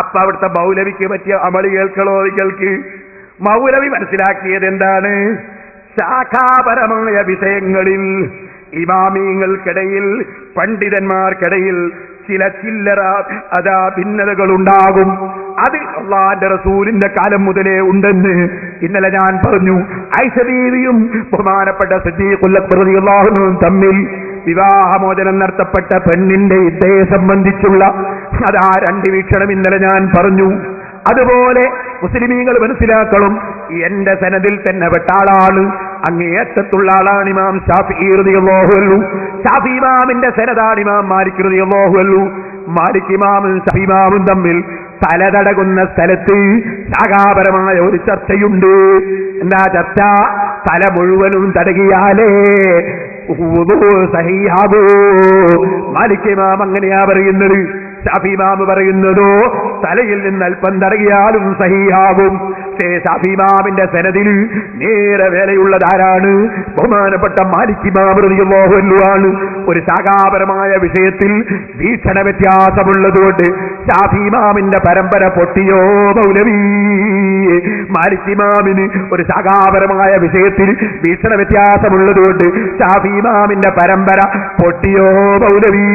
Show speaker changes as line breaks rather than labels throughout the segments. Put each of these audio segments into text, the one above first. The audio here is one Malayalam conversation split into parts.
അപ്പൊ അവിടുത്തെ മൗലവിക്ക് പറ്റിയ അമളി കേൾക്കണോ? കേൾക്ക്. മൗലവി മനസ്സിലാക്കിയത് എന്താണ്? ശാഖാപരമായ വിഷയങ്ങളിൽ ഇമാമിങ്ങൾക്കിടയിൽ, പണ്ഡിതന്മാർക്കിടയിൽ ചില ചില്ലറ ഭിന്നതകളുണ്ടാകും. അത് അല്ലാഹുവിന്റെ റസൂലിന്റെ കാലം മുതലേ ഉണ്ടെന്ന് ഇന്നലെ ഞാൻ പറഞ്ഞു. ആയിഷ ബീവിയും ബഹുമാനപ്പെട്ട സിദ്ദീഖുൽ അക്ബർ റളിയല്ലാഹു അൻഹു തമ്മിൽ വിവാഹമോചനം നടത്തപ്പെട്ട പെണ്ണിന്റെ ഇദ്ദയെ സംബന്ധിച്ചുള്ള രണ്ട് വീക്ഷണം ഇന്നലെ ഞാൻ പറഞ്ഞു. അതുപോലെ മുസ്ലിമീങ്ങൾ മനസ്സിലാക്കണം, എന്റെ സനദിൽ തന്നെ പെട്ട ആളാണ്, അങ്ങേയറ്റത്തുള്ള ആളാണ് ഇമാം ശാഫിഈ റളിയല്ലാഹു അൻഹു. ശാഫി ഇമാമിന്റെ സനദാണ് ഇമാം മാലിക് റളിയല്ലാഹു അൻഹു. മാലിക് ഇമാമും ശാഫി ഇമാമും തമ്മിൽ തലതടകുന്ന സ്ഥലത്ത് ശാഖാപരമായ ഒരു ചർച്ചയുണ്ട്. എന്താ ചർച്ച? തല മുഴുവനും തടകിയാലേ സഹീഹാവൂ. മാലിക് ഇമാം അങ്ങനെയാ പറയുന്നത്. ശാഫി ഇമാം പറയുന്നതോ തലയിൽ നിന്ന് അല്പം തടകിയാലും സഹീഹാവും. ശാഫി ഇമാമിന്റെ സനദിൽ നേരെ വേലയുള്ളതാരാണ്? ബഹുമാനപ്പെട്ട മാലിക് ഇമാം റളിയല്ലാഹു അൻഹു ആണ്. ഒരു ശാഖാപരമായ വിഷയത്തിൽ വീക്ഷണ വ്യത്യാസമുള്ളതുകൊണ്ട് ശാഫി ഇമാമിന്റെ പരമ്പര പൊട്ടിയോ മൗലവി? മാലിക് ഇമാമിന് ഒരു ശാഖാപരമായ വിഷയത്തിൽ വീക്ഷണ വ്യത്യാസമുള്ളതുകൊണ്ട് ശാഫി ഇമാമിന്റെ പരമ്പര പൊട്ടിയോ മൗലവി?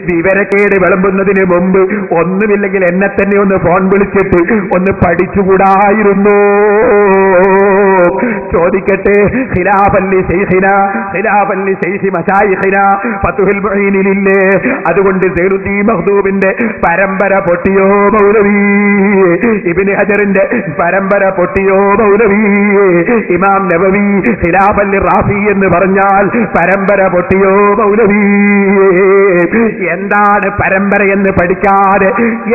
വിവരക്കേട് വിളമ്പുന്നതിന് മുമ്പ് ഒന്നുമില്ലെങ്കിൽ എന്നെ തന്നെ ഒന്ന് ഫോൺ വിളിച്ചിട്ട് ഒന്ന് പഠിച്ചുകൂടായിരുന്നു? ചോദിക്കട്ടെ, ഖിലാഫല്ലി ശൈഖിനാ, ഖിലാഫല്ലി ശൈഖി മശായിഖിനാ ഫത്ഹുൽ മുഈനിലില്ലേ? അതുകൊണ്ട് സൈനുദ്ദീൻ മഖ്ദൂമിന്റെ പരമ്പര പൊട്ടിയോ മൗലവി? ഇബ്നു ഹജറിന്റെ പരമ്പര പൊട്ടിയോ മൗലവി? ഇമാം നബവി ഖിലാഫല്ലി റാഫി എന്ന് പറഞ്ഞാൽ പരമ്പര പൊട്ടിയോ മൗലവി? എന്താണ് പരമ്പര എന്ന് പഠിക്കാതെ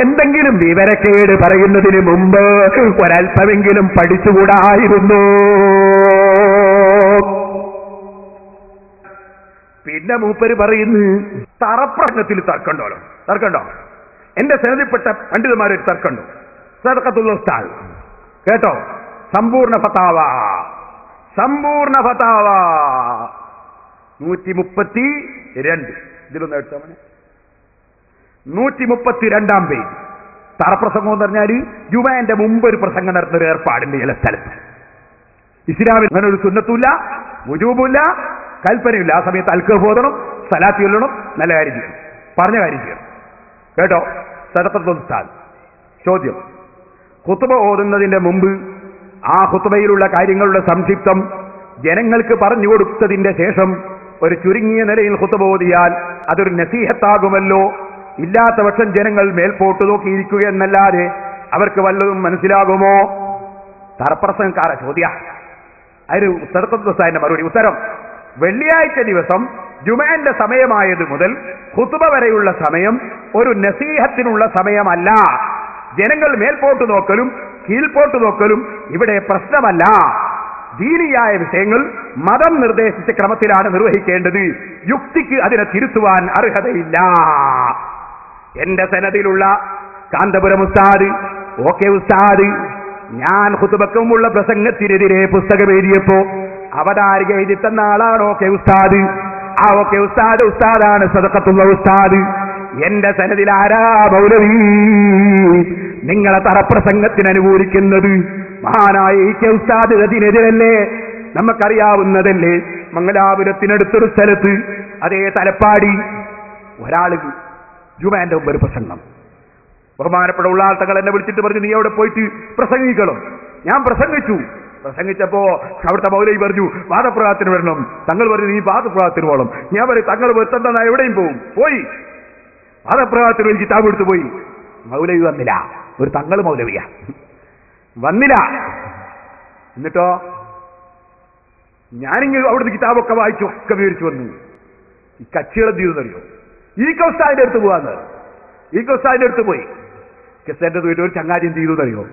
എന്തെങ്കിലും വിവരക്കേട് പറയുന്നതിന് മുമ്പ് ഒരല്പമെങ്കിലും പഠിച്ചുകൂടായിരുന്നു? പിന്നെ മൂപ്പര് പറയുന്നു, തറപ്രശ്നത്തിൽ തർക്കണ്ടോ? എന്റെ സനദിൽപ്പെട്ട പണ്ഡിതന്മാരൊരു തർക്കമുണ്ടോ? സദഖത്തുൽ ഉസ്താദ് കേട്ടോ, സമ്പൂർണ്ണ ഫതാവ 132. ഇതിലൊന്ന് എടുത്താൽ 132 പേജ്. തറപ്രസംഗം എന്ന് പറഞ്ഞാൽ ജുമാന്റെ മുമ്പ് ഒരു പ്രസംഗം നടത്തുന്ന ഒരു ഏർപ്പാടുണ്ട് ചില സ്ഥലത്ത്. ഇസ്ലാമിൽ അങ്ങനെ ഒരു സുന്നത്തുമില്ല, വുജൂബുമില്ല, കൽപ്പനയില്ല. ആ സമയത്ത് അൽഖഫ് ഓതണം, സലാത്ത് ചൊല്ലണം, നല്ല കാര്യം ചെയ്യണം, പറഞ്ഞ കാര്യം ചെയ്യണം. കേട്ടോ, സദഖത്തുൽ ഉസ്താദ്. ചോദ്യം: ഖുത്ബ ഓതുന്നതിന്റെ മുമ്പ് ആ ഖുത്ബയിലുള്ള കാര്യങ്ങളുടെ സംക്ഷിപ്തം ജനങ്ങൾക്ക് പറഞ്ഞു കൊടുത്തതിന്റെ ശേഷം ഒരു ചുരുങ്ങിയ നിലയിൽ ഖുത്ബ ഓതിയാൽ അതൊരു നസീഹത്താകുമല്ലോ. ഇല്ലാത്ത പക്ഷം ജനങ്ങൾ മേൽപോട്ട് നോക്കിയിരിക്കുക എന്നല്ലാതെ അവർക്ക് വല്ലതും മനസ്സിലാകുമോ? തറപ്രസംഗക്കാര ചോദ്യ. അതിന് സദഖത്തുൽ ഉസ്താദിന്റെ മറുപടി: ഉത്തരം, വെള്ളിയാഴ്ച ദിവസം ജുമഅന്റെ സമയമായത് മുതൽ ഖുത്ബ വരെയുള്ള സമയം ഒരു നസീഹത്തിനുള്ള സമയമല്ല. ജനങ്ങൾ മേൽപോട്ട് നോക്കലും കീഴ്പോട്ട് നോക്കലും ഇവിടെ പ്രശ്നമല്ല. ദീനിയായ വിഷയങ്ങൾ മതം നിർദ്ദേശിച്ച ക്രമത്തിലാണ് നിർവഹിക്കേണ്ടത്. യുക്തിക്ക് അതിനെ തിരുത്തുവാൻ അർഹതയില്ല. എന്റെ സനദിലുള്ള കാന്തപുരം ഉസ്താദ്, ഓക്കെ ഉസ്താദ്, ഞാൻ ഖുത്ബക്കുമുള്ള പ്രസംഗത്തിനെതിരെ പുസ്തകം എഴുതിയപ്പോ അവതാരിക എഴുതി തന്ന ആളാണ് ഓക്കെ ഉസ്താദ്. ആ ഓക്കെ ഉസ്താദാണ് സദഖത്തുൽ ഉസ്താദ്. എന്റെ സനദിൽ ആരാ മൗലവി? നിങ്ങളെ തറപ്രസംഗത്തിന് അനുകൂലിക്കുന്നത് മഹാനായ ഇ.കെ. ഉസ്താദ് അതിനെതിരല്ലേ? നമുക്കറിയാവുന്നതല്ലേ. മംഗലാപുരത്തിനടുത്തൊരു സ്ഥലത്ത്, അതേ തലപ്പാടി, ഒരാള് ജുമാന്റെ മുമ്പ് ഒരു പ്രസംഗം. ബഹുമാനപ്പെട്ട ഉള്ളാൾ തങ്ങൾ എന്നെ വിളിച്ചിട്ട് പറഞ്ഞു, നീ അവിടെ പോയിട്ട് പ്രസംഗിക്കണം. ഞാൻ പ്രസംഗിച്ചപ്പോ അവിടുത്തെ മൗലവി പറഞ്ഞു, വാദപ്രവാഹത്തിന് വരണം. തങ്ങൾ പറഞ്ഞു, നീ വാദപ്രവാഹത്തിന് പോകണം. ഞാൻ പറയും, തങ്ങൾ വെത്തന്ന എവിടെയും പോയി വാദപ്രവാഹത്തിന് ഒരു കിതാബ് എടുത്തു പോയി. മൗലവി വന്നില്ല. ഒരു തങ്ങൾ മൗലവിയാ, വന്നില്ല. എന്നിട്ടോ ഞാനിങ്ങനെ അവിടുത്തെ കിതാബൊക്കെ വായിച്ചു, ഒക്കെ വിവരിച്ചു വന്നു. ഈ കച്ചികളെ തീർന്നറിയോ? ഇ.കെ. ഉസ്താദിന്റെ അടുത്ത് പോവാന്ന്. ഇ.കെ. ഉസ്താദിന്റെ അടുത്ത് പോയി. കെസ്റ്റാന്റെ ഒരു ചങ്ങാതി എന്ത് ചെയ്തു അറിയോ?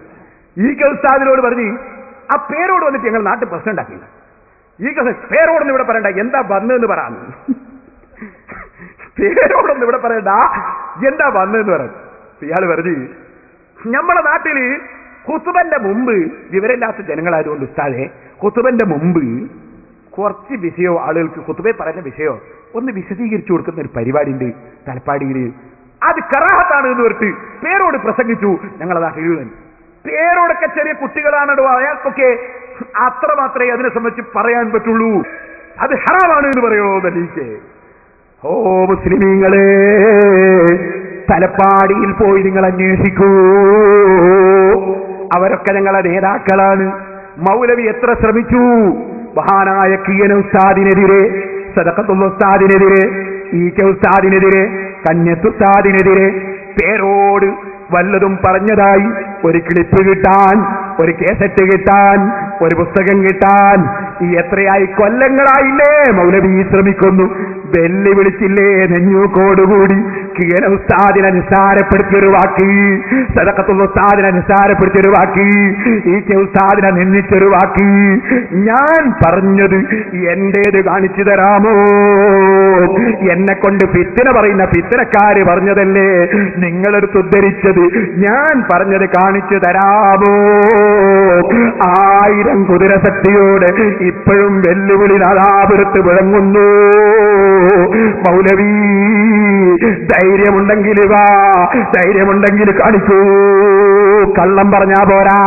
ഇ.കെ. ഉസ്താദിനോട് പറഞ്ഞ്, ആ പേരോട് വന്നിട്ട് ഞങ്ങൾ നാട്ടിൽ പ്രശ്നം ഉണ്ടാക്കില്ല. ഇ.കെ. പേരോടൊന്നും ഇവിടെ പറയണ്ട, എന്താ വന്നതെന്ന് പറയാന്ന്. പേരോടൊന്നും ഇവിടെ പറയണ്ട, എന്താ വന്നതെന്ന് പറഞ്ഞു. ഇയാൾ പറഞ്ഞു, നമ്മളെ നാട്ടില് ഖുത്ബന്റെ മുമ്പ് വിവരമില്ലാത്ത ജനങ്ങളായതുകൊണ്ട് ഉസ്താദെ, ഖുത്ബന്റെ മുമ്പ് കുറച്ച് വിഷയോ ആളുകൾക്ക് ഖുത്ബയെ പറയുന്ന വിഷയോ ഒന്ന് വിശദീകരിച്ചു കൊടുക്കുന്ന ഒരു പരിപാടി ഉണ്ട് തലപ്പാടിയിൽ. അത് കറാഹത്താണ് എന്ന് പറഞ്ഞിട്ട് പേരോട് പ്രസംഗിച്ചു. ഞങ്ങളത് എഴുതാൻ പേരോടൊക്കെ ചെറിയ കുട്ടികളാണോ അയാൾക്കൊക്കെ അത്ര മാത്രമേ അതിനെ സംബന്ധിച്ച് പറയാൻ പറ്റുള്ളൂ. അത് ഹറാമാണ് എന്ന് പറയോ ദലീക്ക്? ഓ മുസ്ലിമീങ്ങളെ, തലപ്പാടിയിൽ പോയി നിങ്ങൾ അന്വേഷിക്കൂ. അവരൊക്കെ ഞങ്ങളെ നേതാക്കളാണ്. മൗലവി എത്ര ശ്രമിച്ചു മഹാനായ കിയന ഉസ്താദിനെതിരെ, സദഖത്തുൽ ഉസ്താദിനെതിരെ, ഈക ഉസ്താദിനെതിരെ, കന്യത്ത് ഉസ്താദിനെതിരെ പേരോട് വല്ലതും പറഞ്ഞതായി ഒരു ക്ലിപ്പ് കിട്ടാൻ, ഒരു കേസറ്റ് കിട്ടാൻ, ഒരു പുസ്തകം കിട്ടാൻ എത്രയായി കൊല്ലങ്ങളായില്ലേ മൗലവി ശ്രമിക്കുന്നു. വെല്ലുവിളിച്ചില്ലേ നെഞ്ഞൂക്കോടുകൂടി കിയന ഉസ്താദിനെ നിസ്സാരപ്പെടുത്തിയൊരു വാക്ക്, സദഖത്തുൽ ഉസ്താദിനെ നിസ്സാരപ്പെടുത്തിയൊരു വാക്ക്, ഈക ഉസ്താദിനെ നിന്ദിച്ചൊരു വാക്ക്. ഞാൻ പറഞ്ഞത് എന്റേത് കാണിച്ചു തരാമോ? എന്നെ കൊണ്ട് ഫിത്ന പറയുന്ന ഫിത്നക്കാര് പറഞ്ഞതല്ലേ നിങ്ങളെടുത്ത് ഉദ്ധരിച്ചത്? ഞാൻ പറഞ്ഞത് കാണിച്ചു തരാമോ? 1000 കുതിരശക്തിയോട് ഇപ്പോഴും വെല്ലുവിളി നാദാപുരത്ത് വിളങ്ങുന്നു. മൗലവി ധൈര്യമുണ്ടെങ്കിൽ വാ, ധൈര്യമുണ്ടെങ്കിൽ കാണിക്കൂ. കള്ളം പറഞ്ഞാ പോരാ.